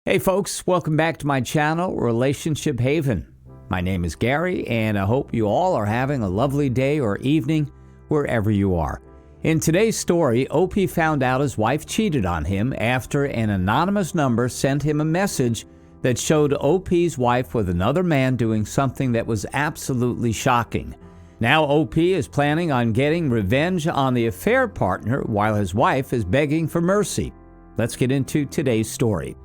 Hey folks, welcome back to my channel, Relationship Haven. My name is Gary, and I hope you all are having a lovely day or evening wherever you are. In today's story, OP found out his wife cheated on him after an anonymous number sent him a message that showed OP's wife with another man doing something that was absolutely shocking. Now OP is planning on getting revenge on the affair partner while his wife is begging for mercy. Let's get into today's story.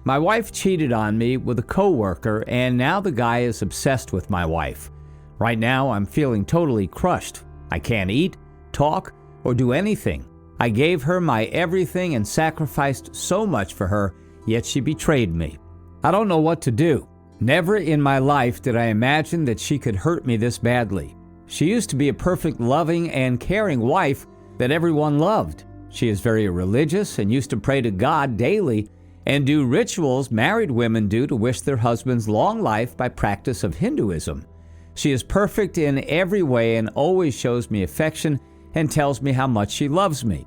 My wife cheated on me with a coworker, and now the guy is obsessed with my wife. Right now, I'm feeling totally crushed. I can't eat, talk, or do anything. I gave her my everything and sacrificed so much for her, yet she betrayed me. I don't know what to do. Never in my life did I imagine that she could hurt me this badly. She used to be a perfect, loving, and caring wife that everyone loved. She is very religious and used to pray to God daily and do rituals married women do to wish their husbands long life by practice of Hinduism. She is perfect in every way and always shows me affection and tells me how much she loves me.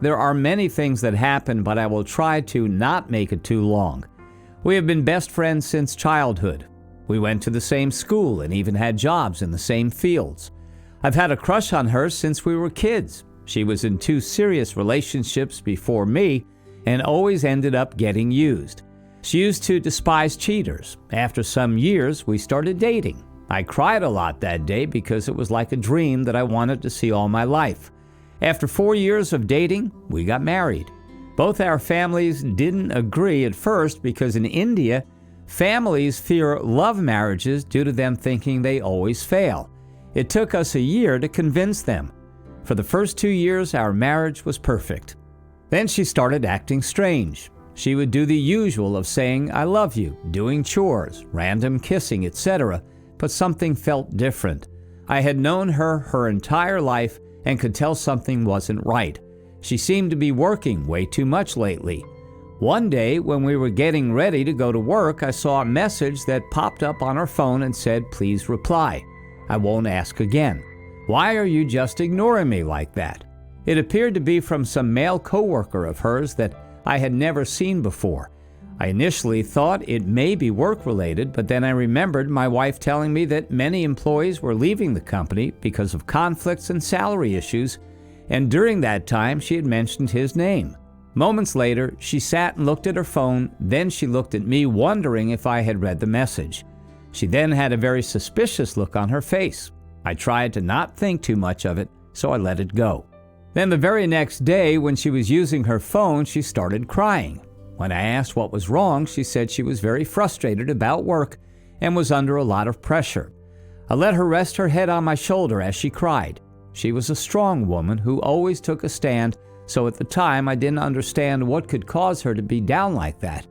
There are many things that happen, but I will try to not make it too long. We have been best friends since childhood. We went to the same school and even had jobs in the same fields. I've had a crush on her since we were kids. She was in 2 serious relationships before me and always ended up getting used. She used to despise cheaters. After some years, we started dating. I cried a lot that day because it was like a dream that I wanted to see all my life. After 4 years of dating, we got married. Both our families didn't agree at first because in India, families fear love marriages due to them thinking they always fail. It took us a year to convince them. For the first 2 years, our marriage was perfect. Then she started acting strange. She would do the usual of saying, "I love you," doing chores, random kissing, etc., but something felt different. I had known her entire life and could tell something wasn't right. She seemed to be working way too much lately. One day, when we were getting ready to go to work, I saw a message that popped up on her phone and said, "Please reply. I won't ask again. Why are you just ignoring me like that?" It appeared to be from some male coworker of hers that I had never seen before. I initially thought it may be work-related, but then I remembered my wife telling me that many employees were leaving the company because of conflicts and salary issues, and during that time she had mentioned his name. Moments later, she sat and looked at her phone, then she looked at me wondering if I had read the message. She then had a very suspicious look on her face. I tried to not think too much of it, so I let it go. Then the very next day, when she was using her phone, she started crying. When I asked what was wrong, she said she was very frustrated about work and was under a lot of pressure. I let her rest her head on my shoulder as she cried. She was a strong woman who always took a stand, so at the time I didn't understand what could cause her to be down like that.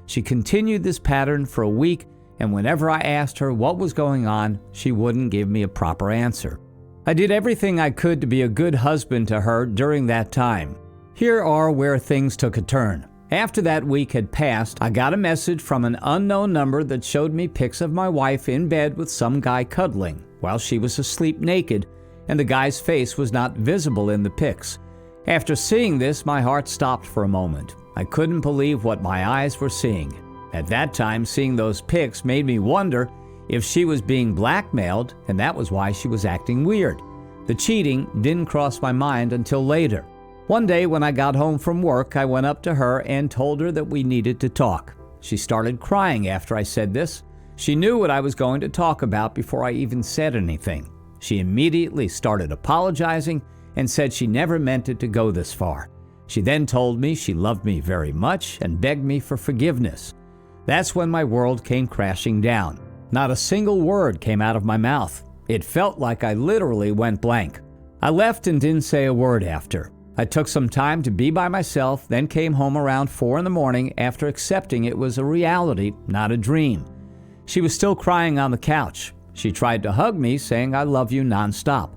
She continued this pattern for a week, and whenever I asked her what was going on, she wouldn't give me a proper answer. I did everything I could to be a good husband to her during that time. Here are where things took a turn. After that week had passed, I got a message from an unknown number that showed me pics of my wife in bed with some guy cuddling, while she was asleep naked, and the guy's face was not visible in the pics. After seeing this, my heart stopped for a moment. I couldn't believe what my eyes were seeing. At that time, seeing those pics made me wonder if she was being blackmailed, and that was why she was acting weird. The cheating didn't cross my mind until later. One day when I got home from work, I went up to her and told her that we needed to talk. She started crying after I said this. She knew what I was going to talk about before I even said anything. She immediately started apologizing and said she never meant it to go this far. She then told me she loved me very much and begged me for forgiveness. That's when my world came crashing down. Not a single word came out of my mouth. It felt like I literally went blank. I left and didn't say a word after. I took some time to be by myself, then came home around 4 in the morning after accepting it was a reality, not a dream. She was still crying on the couch. She tried to hug me, saying, "I love you," nonstop.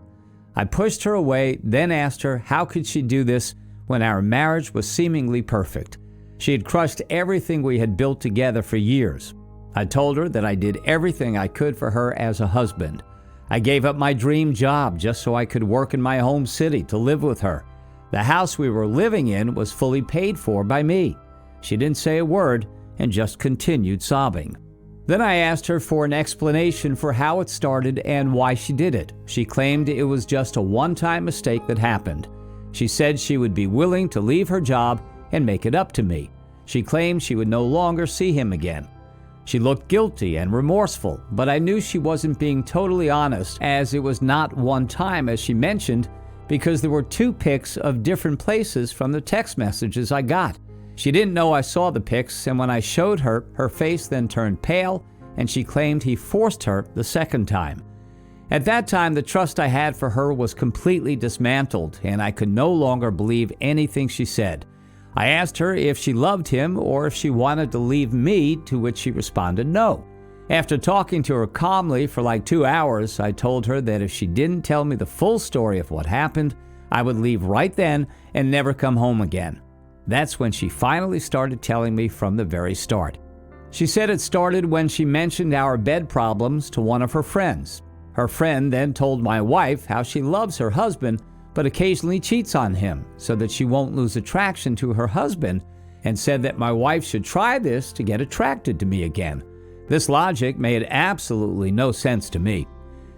I pushed her away, then asked her how could she do this when our marriage was seemingly perfect. She had crushed everything we had built together for years. I told her that I did everything I could for her as a husband. I gave up my dream job just so I could work in my home city to live with her. The house we were living in was fully paid for by me. She didn't say a word, and just continued sobbing. Then I asked her for an explanation for how it started and why she did it. She claimed it was just a one-time mistake that happened. She said she would be willing to leave her job and make it up to me. She claimed she would no longer see him again. She looked guilty and remorseful, but I knew she wasn't being totally honest, as it was not one time, as she mentioned, because there were 2 pics of different places from the text messages I got. She didn't know I saw the pics, and when I showed her, her face then turned pale, and she claimed he forced her the second time. At that time, the trust I had for her was completely dismantled, and I could no longer believe anything she said. I asked her if she loved him or if she wanted to leave me, to which she responded no. After talking to her calmly for like 2 hours, I told her that if she didn't tell me the full story of what happened, I would leave right then and never come home again. That's when she finally started telling me from the very start. She said it started when she mentioned our bed problems to one of her friends. Her friend then told my wife how she loves her husband but occasionally cheats on him so that she won't lose attraction to her husband, and said that my wife should try this to get attracted to me again. This logic made absolutely no sense to me.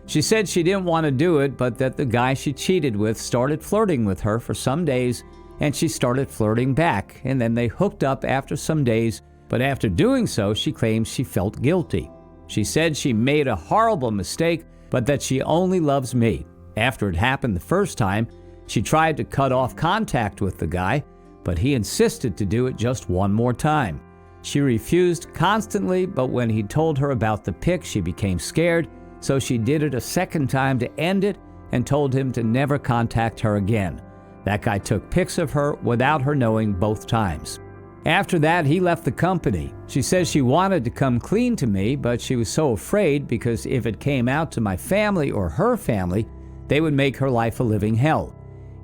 She said she didn't want to do it, but that the guy she cheated with started flirting with her for some days, and she started flirting back, and then they hooked up after some days, but after doing so, she claims she felt guilty. She said she made a horrible mistake, but that she only loves me. After it happened the first time, she tried to cut off contact with the guy, but he insisted to do it just one more time. She refused constantly, but when he told her about the pic, she became scared, so she did it a second time to end it and told him to never contact her again. That guy took pics of her without her knowing both times. After that, he left the company. She says she wanted to come clean to me, but she was so afraid because if it came out to my family or her family, they would make her life a living hell.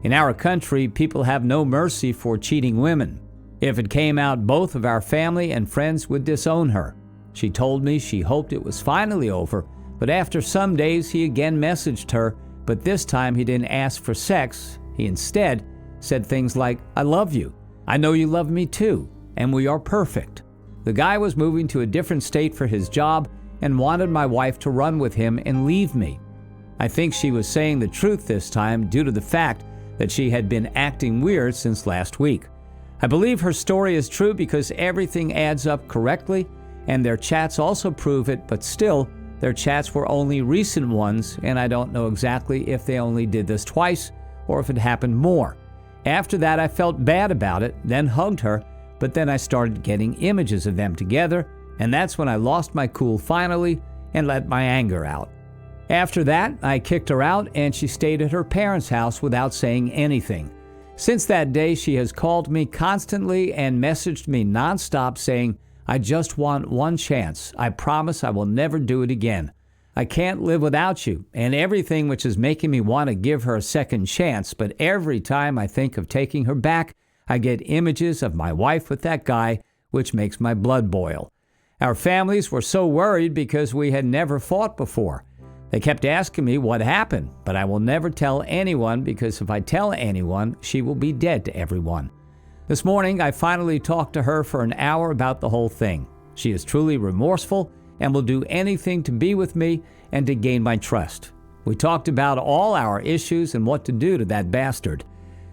In our country, people have no mercy for cheating women. If it came out, both of our family and friends would disown her. She told me she hoped it was finally over, but after some days he again messaged her, but this time he didn't ask for sex. He instead said things like, "I love you. I know you love me too, and we are perfect." The guy was moving to a different state for his job and wanted my wife to run with him and leave me. I think she was saying the truth this time due to the fact that she had been acting weird since last week. I believe her story is true because everything adds up correctly, and their chats also prove it, but still, their chats were only recent ones, and I don't know exactly if they only did this twice or if it happened more. After that, I felt bad about it, then hugged her, but then I started getting images of them together, and that's when I lost my cool finally and let my anger out. After that, I kicked her out, and she stayed at her parents' house without saying anything. Since that day, she has called me constantly and messaged me nonstop saying, "I just want one chance. I promise I will never do it again. I can't live without you," and everything, which is making me want to give her a second chance. But every time I think of taking her back, I get images of my wife with that guy, which makes my blood boil. Our families were so worried because we had never fought before. They kept asking me what happened, but I will never tell anyone because if I tell anyone, she will be dead to everyone. This morning, I finally talked to her for an hour about the whole thing. She is truly remorseful and will do anything to be with me and to gain my trust. We talked about all our issues and what to do to that bastard.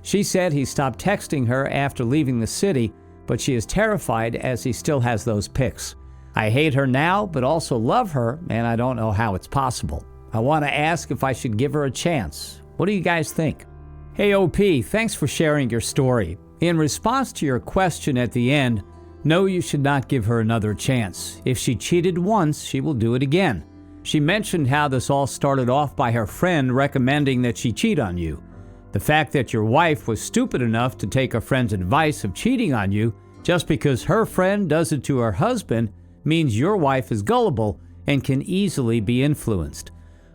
She said he stopped texting her after leaving the city, but she is terrified as he still has those pics. I hate her now, but also love her, and I don't know how it's possible. I want to ask if I should give her a chance. What do you guys think? Hey OP, thanks for sharing your story. In response to your question at the end, no, you should not give her another chance. If she cheated once, she will do it again. She mentioned how this all started off by her friend recommending that she cheat on you. The fact that your wife was stupid enough to take a friend's advice of cheating on you just because her friend does it to her husband means your wife is gullible and can easily be influenced.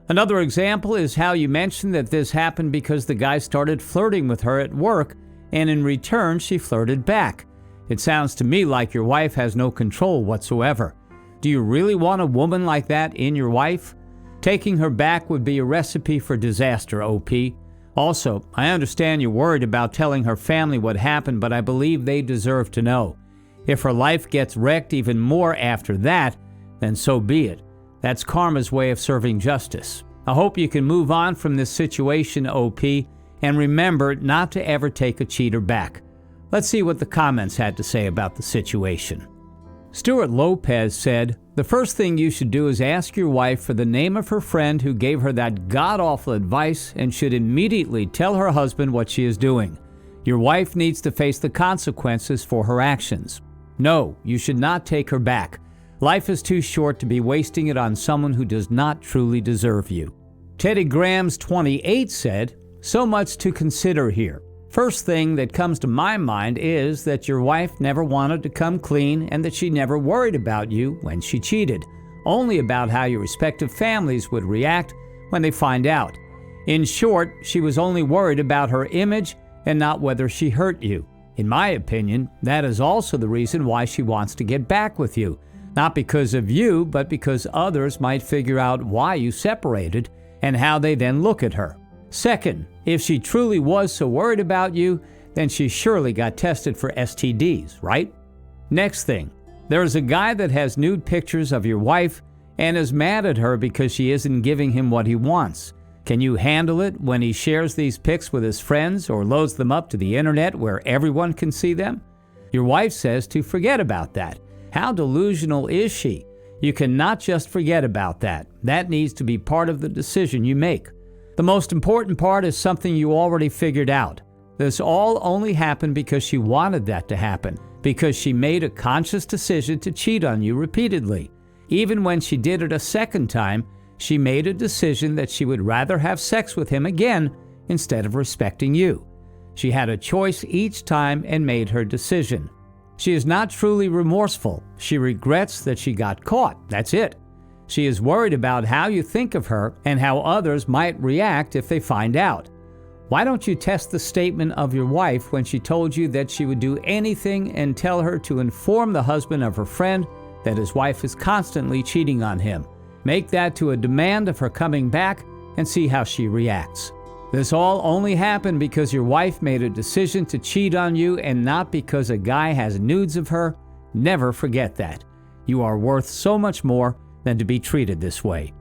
Another example is how you mentioned that this happened because the guy started flirting with her at work, and in return she flirted back. It sounds to me like your wife has no control whatsoever. Do you really want a woman like that in your wife? Taking her back would be a recipe for disaster, OP. Also, I understand you're worried about telling her family what happened, but I believe they deserve to know. If her life gets wrecked even more after that, then so be it. That's karma's way of serving justice. I hope you can move on from this situation, OP, and remember not to ever take a cheater back. Let's see what the comments had to say about the situation. Stuart Lopez said, "The first thing you should do is ask your wife for the name of her friend who gave her that god-awful advice and should immediately tell her husband what she is doing. Your wife needs to face the consequences for her actions. No, you should not take her back. Life is too short to be wasting it on someone who does not truly deserve you." Teddy Grahams 28 said, "So much to consider here. First thing that comes to my mind is that your wife never wanted to come clean and that she never worried about you when she cheated, only about how your respective families would react when they find out. In short, she was only worried about her image and not whether she hurt you. In my opinion, that is also the reason why she wants to get back with you, not because of you, but because others might figure out why you separated and how they then look at her. Second, if she truly was so worried about you, then she surely got tested for STDs, right? Next thing, there is a guy that has nude pictures of your wife and is mad at her because she isn't giving him what he wants. Can you handle it when he shares these pics with his friends or loads them up to the internet where everyone can see them? Your wife says to forget about that. How delusional is she? You cannot just forget about that. That needs to be part of the decision you make. The most important part is something you already figured out. This all only happened because she wanted that to happen, because she made a conscious decision to cheat on you repeatedly. Even when she did it a second time, she made a decision that she would rather have sex with him again instead of respecting you. She had a choice each time and made her decision. She is not truly remorseful. She regrets that she got caught. That's it. She is worried about how you think of her and how others might react if they find out. Why don't you test the statement of your wife when she told you that she would do anything and tell her to inform the husband of her friend that his wife is constantly cheating on him? Make that to a demand of her coming back and see how she reacts. This all only happened because your wife made a decision to cheat on you and not because a guy has nudes of her. Never forget that. You are worth so much more than to be treated this way.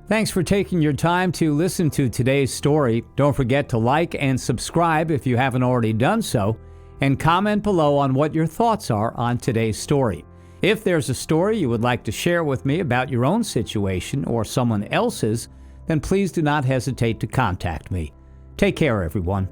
Thanks for taking your time to listen to today's story. Don't forget to like and subscribe if you haven't already done so, and comment below on what your thoughts are on today's story. If there's a story you would like to share with me about your own situation or someone else's, then please do not hesitate to contact me. Take care, everyone.